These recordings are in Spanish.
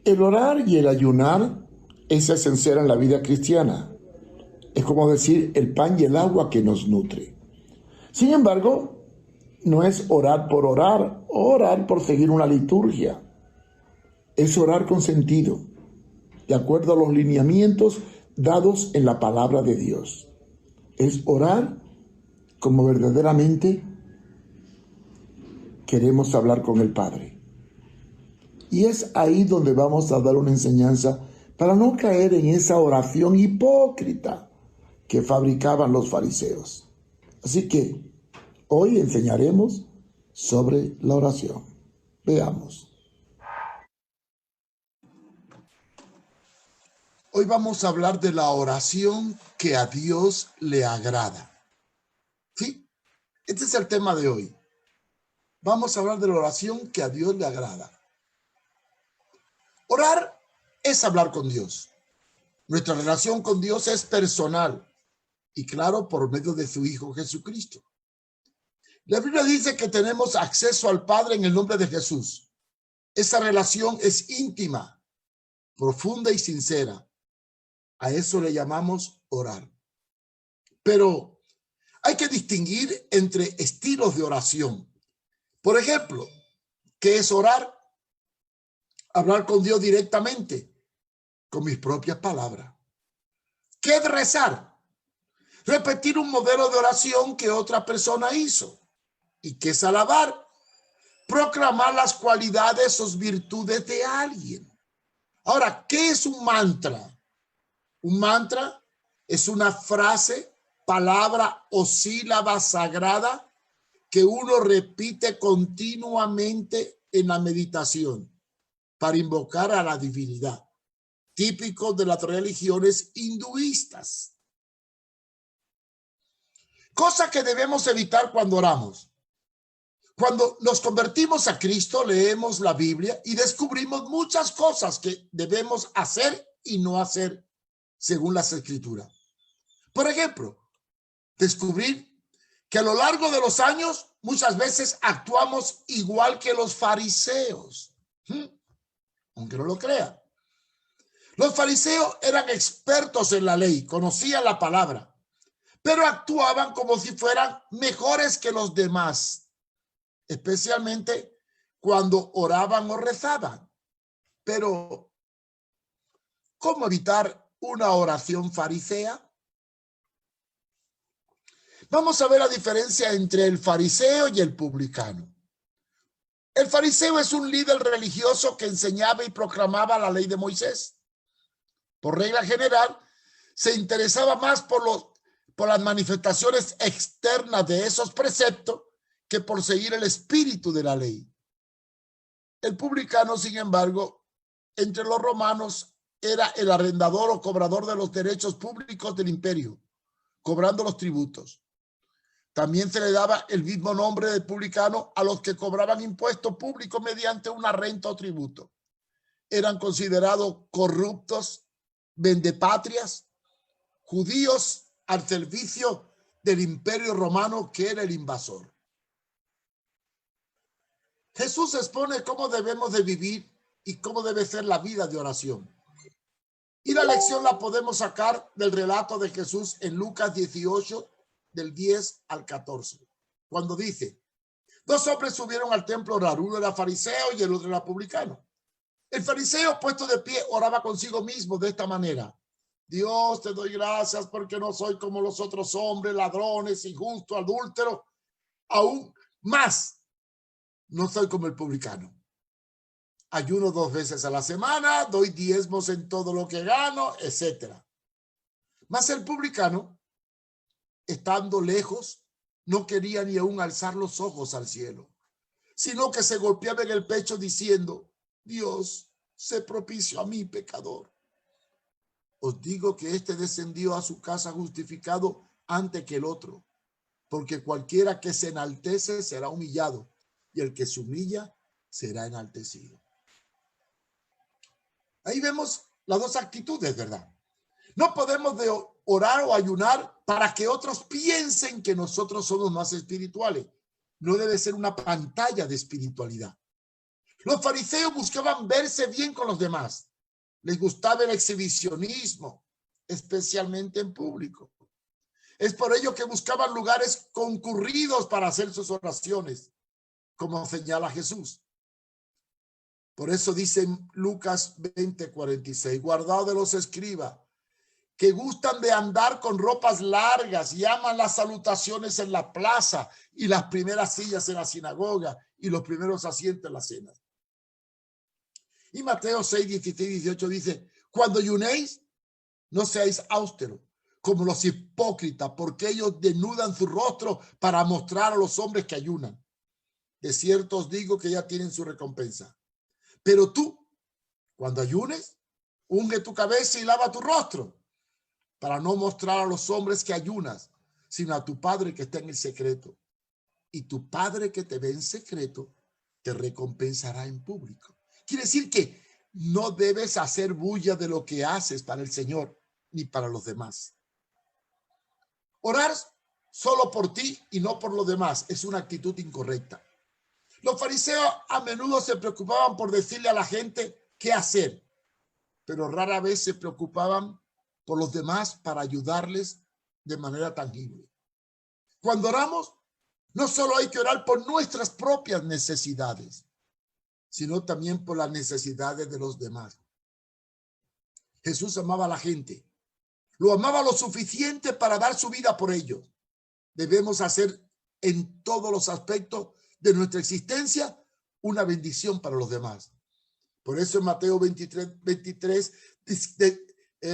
El orar y el ayunar es esencial en la vida cristiana. Es como decir el pan y el agua que nos nutre. Sin embargo, no es orar por orar, orar por seguir una liturgia. Es orar con sentido, de acuerdo a los lineamientos dados en la palabra de Dios. Es orar como verdaderamente queremos hablar con el Padre. Y es ahí donde vamos a dar una enseñanza para no caer en esa oración hipócrita que fabricaban los fariseos. Así que hoy enseñaremos sobre la oración. Veamos. Hoy vamos a hablar de la oración que a Dios le agrada. ¿Sí? Este es el tema de hoy. Vamos a hablar de la oración que a Dios le agrada. Orar es hablar con Dios. Nuestra relación con Dios es personal y claro, por medio de su Hijo Jesucristo. La Biblia dice que tenemos acceso al Padre en el nombre de Jesús. Esa relación es íntima, profunda y sincera. A eso le llamamos orar. Pero hay que distinguir entre estilos de oración. Por ejemplo, ¿qué es orar? Hablar con Dios directamente, con mis propias palabras. ¿Qué es rezar? Repetir un modelo de oración que otra persona hizo. ¿Y qué es alabar? Proclamar las cualidades o virtudes de alguien. Ahora, ¿qué es un mantra? Un mantra es una frase, palabra o sílaba sagrada que uno repite continuamente en la meditación para invocar a la divinidad, típico de las religiones hinduistas. Cosa que debemos evitar cuando oramos. Cuando nos convertimos a Cristo, leemos la Biblia y descubrimos muchas cosas que debemos hacer y no hacer según las Escrituras. Por ejemplo, descubrir que a lo largo de los años muchas veces actuamos igual que los fariseos, aunque no lo crea. Los fariseos eran expertos en la ley, conocían la palabra, pero actuaban como si fueran mejores que los demás, especialmente cuando oraban o rezaban. Pero, ¿cómo evitar una oración farisea? Vamos a ver la diferencia entre el fariseo y el publicano. El fariseo es un líder religioso que enseñaba y proclamaba la ley de Moisés. Por regla general, se interesaba más por las manifestaciones externas de esos preceptos que por seguir el espíritu de la ley. El publicano, sin embargo, entre los romanos era el arrendador o cobrador de los derechos públicos del imperio, cobrando los tributos. También se le daba el mismo nombre de publicano a los que cobraban impuestos públicos mediante una renta o tributo. Eran considerados corruptos, vendepatrias, judíos al servicio del imperio romano, que era el invasor. Jesús expone cómo debemos de vivir y cómo debe ser la vida de oración. Y la lección la podemos sacar del relato de Jesús en Lucas 18, del 10 al 14, cuando dice: dos hombres subieron al templo a orar, uno era fariseo y el otro era publicano. El fariseo, puesto de pie, oraba consigo mismo de esta manera: Dios, te doy gracias porque no soy como los otros hombres, ladrones, injustos, adúlteros, aún más no soy como el publicano. Ayuno 2 veces a la semana, doy diezmos en todo lo que gano, etc. Mas el publicano, estando lejos, no quería ni aún alzar los ojos al cielo, sino que se golpeaba en el pecho diciendo: Dios, sé propicio a mí, pecador. Os digo que este descendió a su casa justificado antes que el otro, porque cualquiera que se enaltece será humillado, y el que se humilla será enaltecido. Ahí vemos las dos actitudes, ¿verdad? No podemos orar o ayunar para que otros piensen que nosotros somos más espirituales. No debe ser una pantalla de espiritualidad. Los fariseos buscaban verse bien con los demás. Les gustaba el exhibicionismo, especialmente en público. Es por ello que buscaban lugares concurridos para hacer sus oraciones, como señala Jesús. Por eso dice en Lucas 20:46, guardado de los escribas, que gustan de andar con ropas largas y aman las salutaciones en la plaza y las primeras sillas en la sinagoga y los primeros asientos en las cenas. Y Mateo 6:16-18 dice, cuando ayunéis, no seáis austeros, como los hipócritas, porque ellos desnudan su rostro para mostrar a los hombres que ayunan. De cierto os digo que ya tienen su recompensa. Pero tú, cuando ayunes, unge tu cabeza y lava tu rostro, para no mostrar a los hombres que ayunas, sino a tu Padre que está en el secreto. Y tu Padre que te ve en secreto, te recompensará en público. Quiere decir que no debes hacer bulla de lo que haces para el Señor, ni para los demás. Orar solo por ti y no por los demás es una actitud incorrecta. Los fariseos a menudo se preocupaban por decirle a la gente qué hacer, pero rara vez se preocupaban por los demás para ayudarles de manera tangible. Cuando oramos, no solo hay que orar por nuestras propias necesidades, sino también por las necesidades de los demás. Jesús amaba a la gente. Lo amaba lo suficiente para dar su vida por ellos. Debemos hacer en todos los aspectos de nuestra existencia una bendición para los demás. Por eso en Mateo 23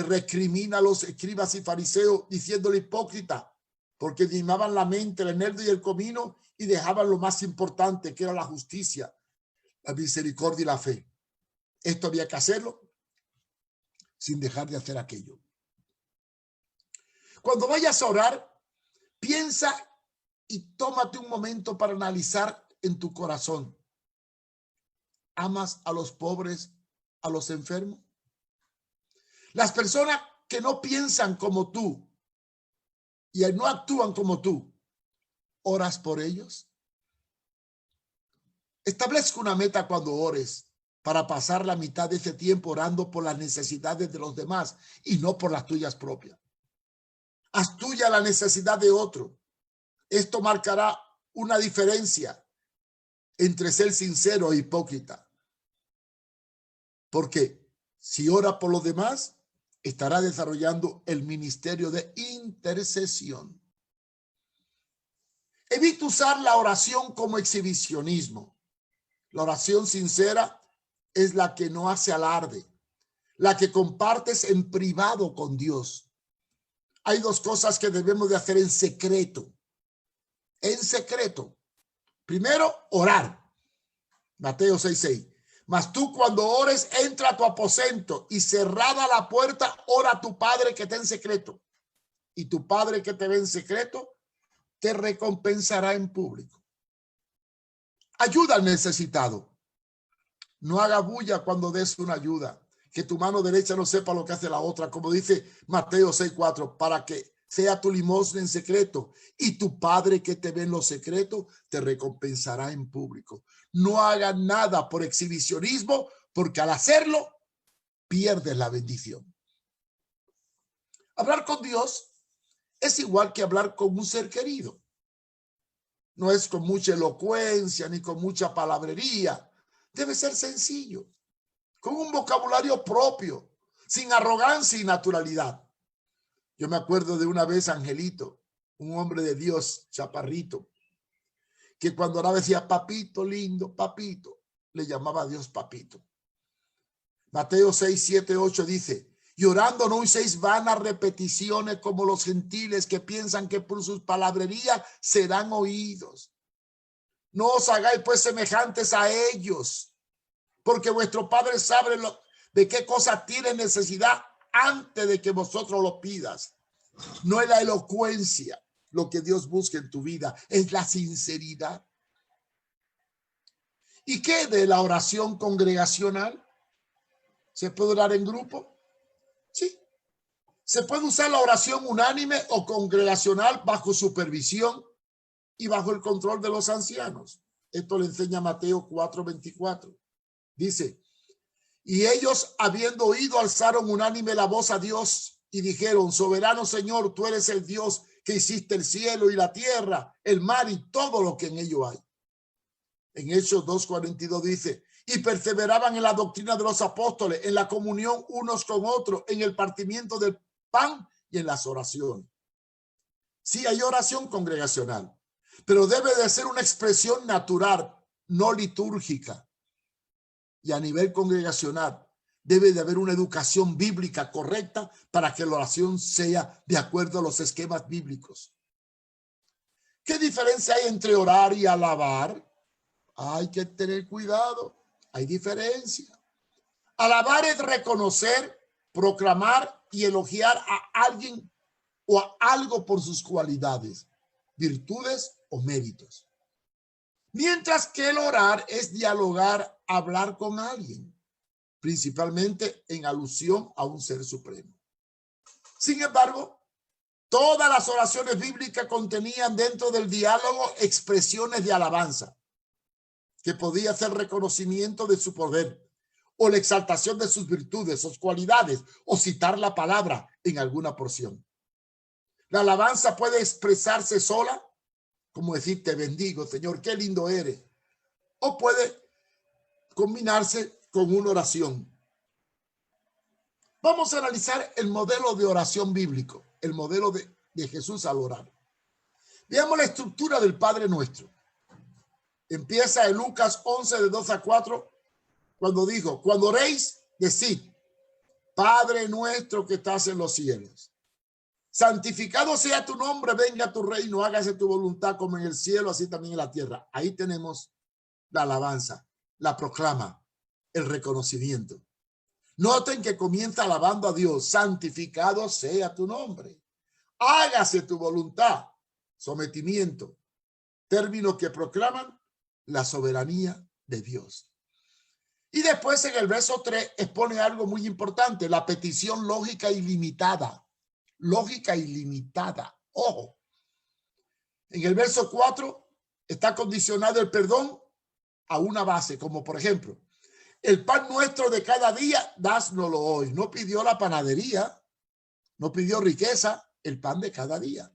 recrimina a los escribas y fariseos diciéndole hipócrita, porque diezmaban la mente, el eneldo y el comino y dejaban lo más importante, que era la justicia, la misericordia y la fe. Esto había que hacerlo sin dejar de hacer aquello. Cuando vayas a orar, piensa y tómate un momento para analizar en tu corazón. ¿Amas a los pobres, a los enfermos? Las personas que no piensan como tú y no actúan como tú, ¿oras por ellos? Establezca una meta cuando ores para pasar la mitad de ese tiempo orando por las necesidades de los demás y no por las tuyas propias. Haz tuya la necesidad de otro. Esto marcará una diferencia entre ser sincero e hipócrita. Porque si ora por los demás, estará desarrollando el ministerio de intercesión. Evita usar la oración como exhibicionismo. La oración sincera es la que no hace alarde, la que compartes en privado con Dios. Hay dos cosas que debemos de hacer en secreto. En secreto. Primero, orar. Mateo 6:6. Mas tú cuando ores, entra a tu aposento y cerrada la puerta, ora a tu Padre que está en secreto. Y tu Padre que te ve en secreto, te recompensará en público. Ayuda al necesitado. No haga bulla cuando des una ayuda. Que tu mano derecha no sepa lo que hace la otra. Como dice Mateo 6:4, para que sea tu limosna en secreto y tu Padre que te ve en lo secreto te recompensará en público. No hagas nada por exhibicionismo, porque al hacerlo pierdes la bendición. Hablar con Dios es igual que hablar con un ser querido. No es con mucha elocuencia ni con mucha palabrería. Debe ser sencillo, con un vocabulario propio, sin arrogancia y naturalidad. Yo me acuerdo de una vez Angelito, un hombre de Dios, chaparrito, que cuando oraba decía, papito lindo, papito, le llamaba a Dios papito. Mateo 6:7-8 dice, y orando no uséis vanas repeticiones como los gentiles que piensan que por sus palabrerías serán oídos. No os hagáis pues semejantes a ellos, porque vuestro Padre sabe de qué cosa tiene necesidad antes de que vosotros lo pidas. No es la elocuencia lo que Dios busca en tu vida, es la sinceridad. ¿Y qué de la oración congregacional? ¿Se puede orar en grupo? Sí. Se puede usar la oración unánime o congregacional bajo supervisión y bajo el control de los ancianos. Esto le enseña Mateo 4:24. Dice, y ellos, habiendo oído, alzaron unánime la voz a Dios y dijeron, soberano Señor, tú eres el Dios que hiciste el cielo y la tierra, el mar y todo lo que en ello hay. En Hechos 2:42 dice, y perseveraban en la doctrina de los apóstoles, en la comunión unos con otros, en el partimiento del pan y en las oraciones. Sí, hay oración congregacional, pero debe de ser una expresión natural, no litúrgica. Y a nivel congregacional debe de haber una educación bíblica correcta para que la oración sea de acuerdo a los esquemas bíblicos. ¿Qué diferencia hay entre orar y alabar? Hay que tener cuidado. Hay diferencia. Alabar es reconocer, proclamar y elogiar a alguien o a algo por sus cualidades, virtudes o méritos. Mientras que el orar es dialogar, hablar con alguien, principalmente en alusión a un ser supremo. Sin embargo, todas las oraciones bíblicas contenían dentro del diálogo expresiones de alabanza, que podía ser reconocimiento de su poder, o la exaltación de sus virtudes, sus cualidades, o citar la palabra en alguna porción. La alabanza puede expresarse sola, como decir, te bendigo, Señor, qué lindo eres. O puede combinarse con una oración. Vamos a analizar el modelo de oración bíblico, el modelo de Jesús al orar. Veamos la estructura del Padre Nuestro. Empieza en Lucas 11, de 2 a 4, cuando dijo, cuando oréis, decid, Padre nuestro que estás en los cielos, santificado sea tu nombre, venga tu reino, hágase tu voluntad como en el cielo, así también en la tierra. Ahí tenemos la alabanza, la proclama, el reconocimiento. Noten que comienza alabando a Dios, santificado sea tu nombre, hágase tu voluntad, sometimiento, términos que proclaman la soberanía de Dios. Y después en el verso 3 expone algo muy importante, la petición lógica ilimitada. Lógica ilimitada. Ojo. En el verso 4 está condicionado el perdón a una base, como por ejemplo, el pan nuestro de cada día, dásnoslo hoy. No pidió la panadería, no pidió riqueza, el pan de cada día.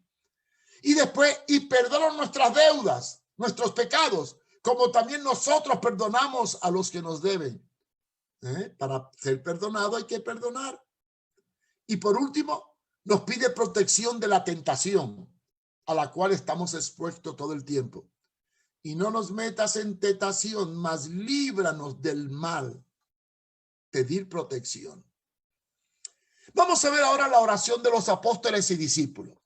Y después, y perdona nuestras deudas, nuestros pecados, como también nosotros perdonamos a los que nos deben. Para ser perdonado hay que perdonar. Y por último, nos pide protección de la tentación a la cual estamos expuestos todo el tiempo. Y no nos metas en tentación, mas líbranos del mal. Pedir protección. Vamos a ver ahora la oración de los apóstoles y discípulos.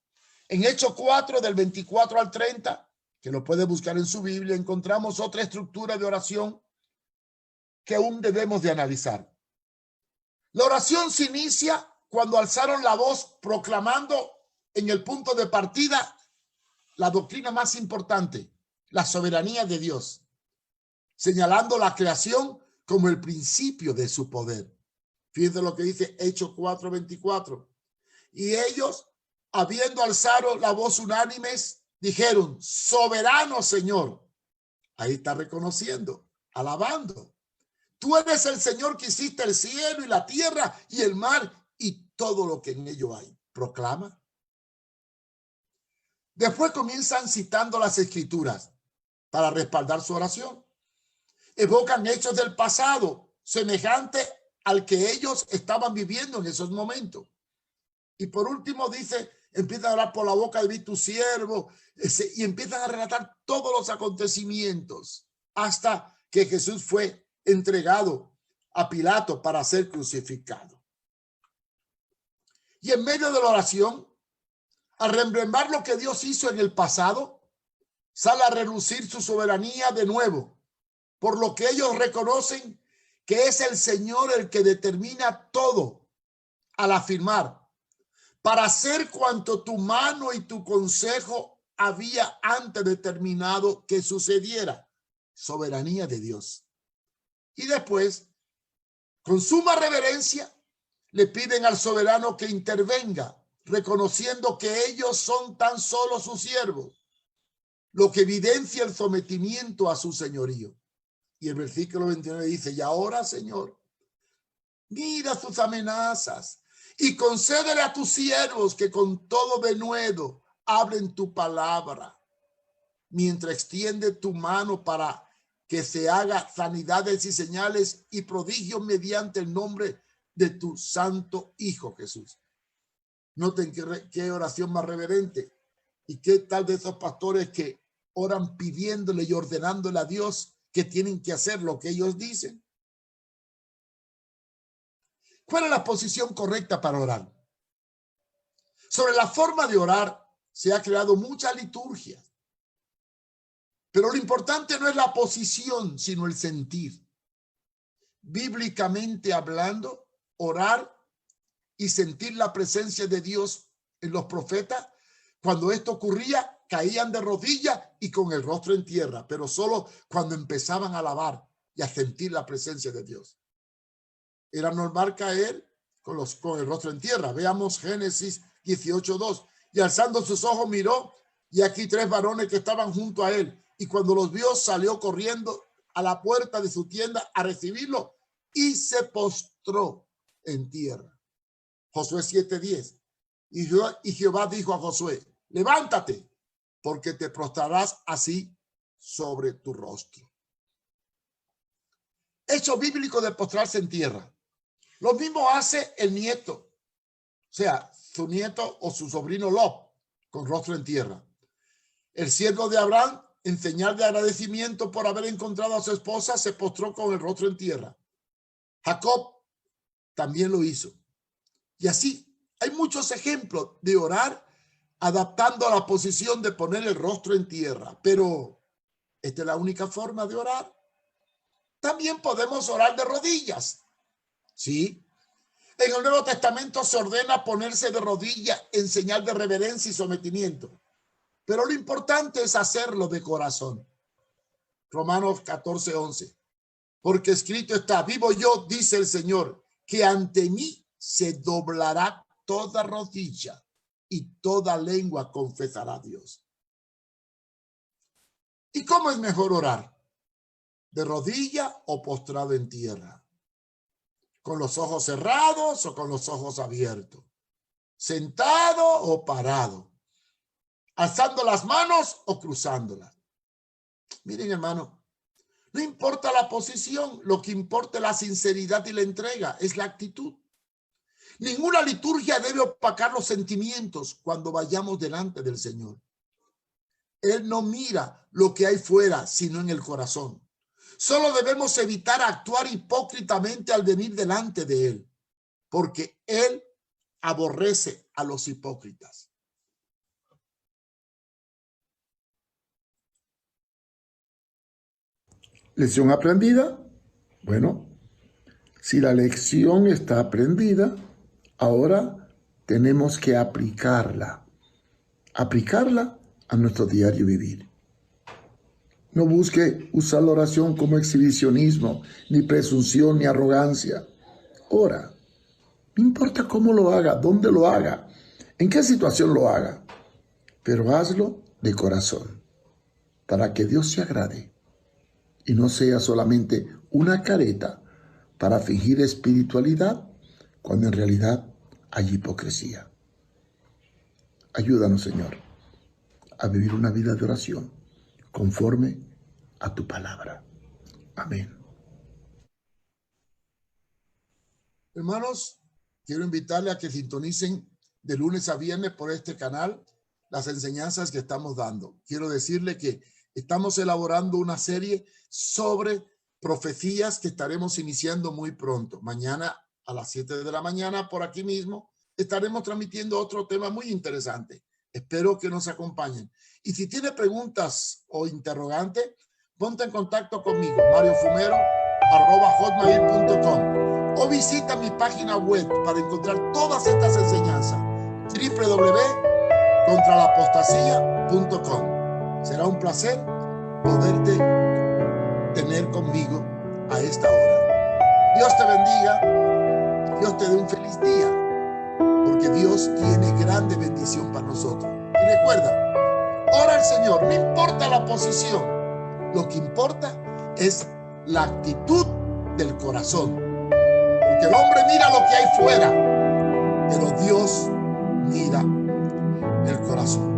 En Hechos 4, del 24 al 30, que lo puede buscar en su Biblia, encontramos otra estructura de oración que aún debemos de analizar. La oración se inicia cuando alzaron la voz proclamando en el punto de partida la doctrina más importante, la soberanía de Dios, señalando la creación como el principio de su poder. Fíjense lo que dice Hechos 4:24. Y ellos, habiendo alzado la voz unánimes, dijeron, soberano Señor. Ahí está reconociendo, alabando. Tú eres el Señor que hiciste el cielo y la tierra y el mar y todo lo que en ello hay. Proclama. Después comienzan citando las escrituras para respaldar su oración. Evocan hechos del pasado semejante al que ellos estaban viviendo en esos momentos. Y por último dice, empiezan a hablar por la boca de tu siervo y empiezan a relatar todos los acontecimientos hasta que Jesús fue entregado a Pilato para ser crucificado. Y en medio de la oración, al remembrar lo que Dios hizo en el pasado, sale a relucir su soberanía de nuevo, por lo que ellos reconocen que es el Señor el que determina todo al afirmar, para hacer cuanto tu mano y tu consejo había antes determinado que sucediera. Soberanía de Dios. Y después, con suma reverencia, le piden al soberano que intervenga, reconociendo que ellos son tan solo sus siervos, lo que evidencia el sometimiento a su señorío. Y el versículo 29 dice, y ahora, Señor, mira sus amenazas y concédele a tus siervos que con todo denuedo hablen tu palabra, mientras extiende tu mano para que se haga sanidades y señales y prodigios mediante el nombre de tu santo Hijo Jesús. Noten qué oración más reverente. ¿Y qué tal de esos pastores que oran pidiéndole y ordenándole a Dios que tienen que hacer lo que ellos dicen? ¿Cuál es la posición correcta para orar? Sobre la forma de orar se ha creado mucha liturgia. Pero lo importante no es la posición, sino el sentir. Bíblicamente hablando, orar y sentir la presencia de Dios en los profetas, cuando esto ocurría, caían de rodillas y con el rostro en tierra, pero solo cuando empezaban a alabar y a sentir la presencia de Dios. Era normal caer con el rostro en tierra. Veamos Génesis 18:2. Y alzando sus ojos miró, y aquí 3 varones que estaban junto a él. Y cuando los vio, salió corriendo a la puerta de su tienda a recibirlo y se postró en tierra. Josué 7:10. Y Jehová dijo a Josué, levántate, porque te prostrarás así sobre tu rostro. Hecho bíblico de postrarse en tierra. Lo mismo hace el nieto, o sea, su nieto o su sobrino Lot, con rostro en tierra. El siervo de Abraham, en señal de agradecimiento por haber encontrado a su esposa, se postró con el rostro en tierra. Jacob también lo hizo. Y así hay muchos ejemplos de orar adaptando a la posición de poner el rostro en tierra. Pero esta es la única forma de orar. También podemos orar de rodillas. Sí. En el Nuevo Testamento se ordena ponerse de rodillas en señal de reverencia y sometimiento. Pero lo importante es hacerlo de corazón. Romanos 14:11. Porque escrito está, vivo yo, dice el Señor, que ante mí se doblará toda rodilla y toda lengua confesará a Dios. ¿Y cómo es mejor orar? ¿De rodilla o postrado en tierra? ¿Con los ojos cerrados o con los ojos abiertos? ¿Sentado o parado? ¿Alzando las manos o cruzándolas? Miren, hermano, no importa la posición, lo que importa es la sinceridad y la entrega, es la actitud. Ninguna liturgia debe opacar los sentimientos cuando vayamos delante del Señor. Él no mira lo que hay fuera, sino en el corazón. Solo debemos evitar actuar hipócritamente al venir delante de Él, porque Él aborrece a los hipócritas. ¿Lección aprendida? Bueno, si la lección está aprendida, ahora tenemos que aplicarla a nuestro diario vivir. No busque usar la oración como exhibicionismo, ni presunción, ni arrogancia. Ora, no importa cómo lo haga, dónde lo haga, en qué situación lo haga, pero hazlo de corazón, para que Dios se agrade y no sea solamente una careta para fingir espiritualidad, cuando en realidad hay hipocresía. Ayúdanos, Señor, a vivir una vida de oración conforme a tu palabra. Amén. Hermanos, quiero invitarle a que sintonicen de lunes a viernes por este canal las enseñanzas que estamos dando. Quiero decirle que estamos elaborando una serie sobre profecías que estaremos iniciando muy pronto. Mañana a las 7 de la mañana por aquí mismo estaremos transmitiendo otro tema muy interesante. Espero que nos acompañen. Y si tiene preguntas o interrogantes, ponte en contacto conmigo, mariofumero@hotmail.com, o visita mi página web para encontrar todas estas enseñanzas, www.contralapostasía.com. Será un placer poderte tener conmigo a esta hora. Dios te bendiga, Dios te dé un feliz día, porque Dios tiene grande bendición para nosotros. Y recuerda, ora al Señor, no importa la posición, lo que importa es la actitud del corazón. Porque el hombre mira lo que hay fuera, pero Dios mira el corazón.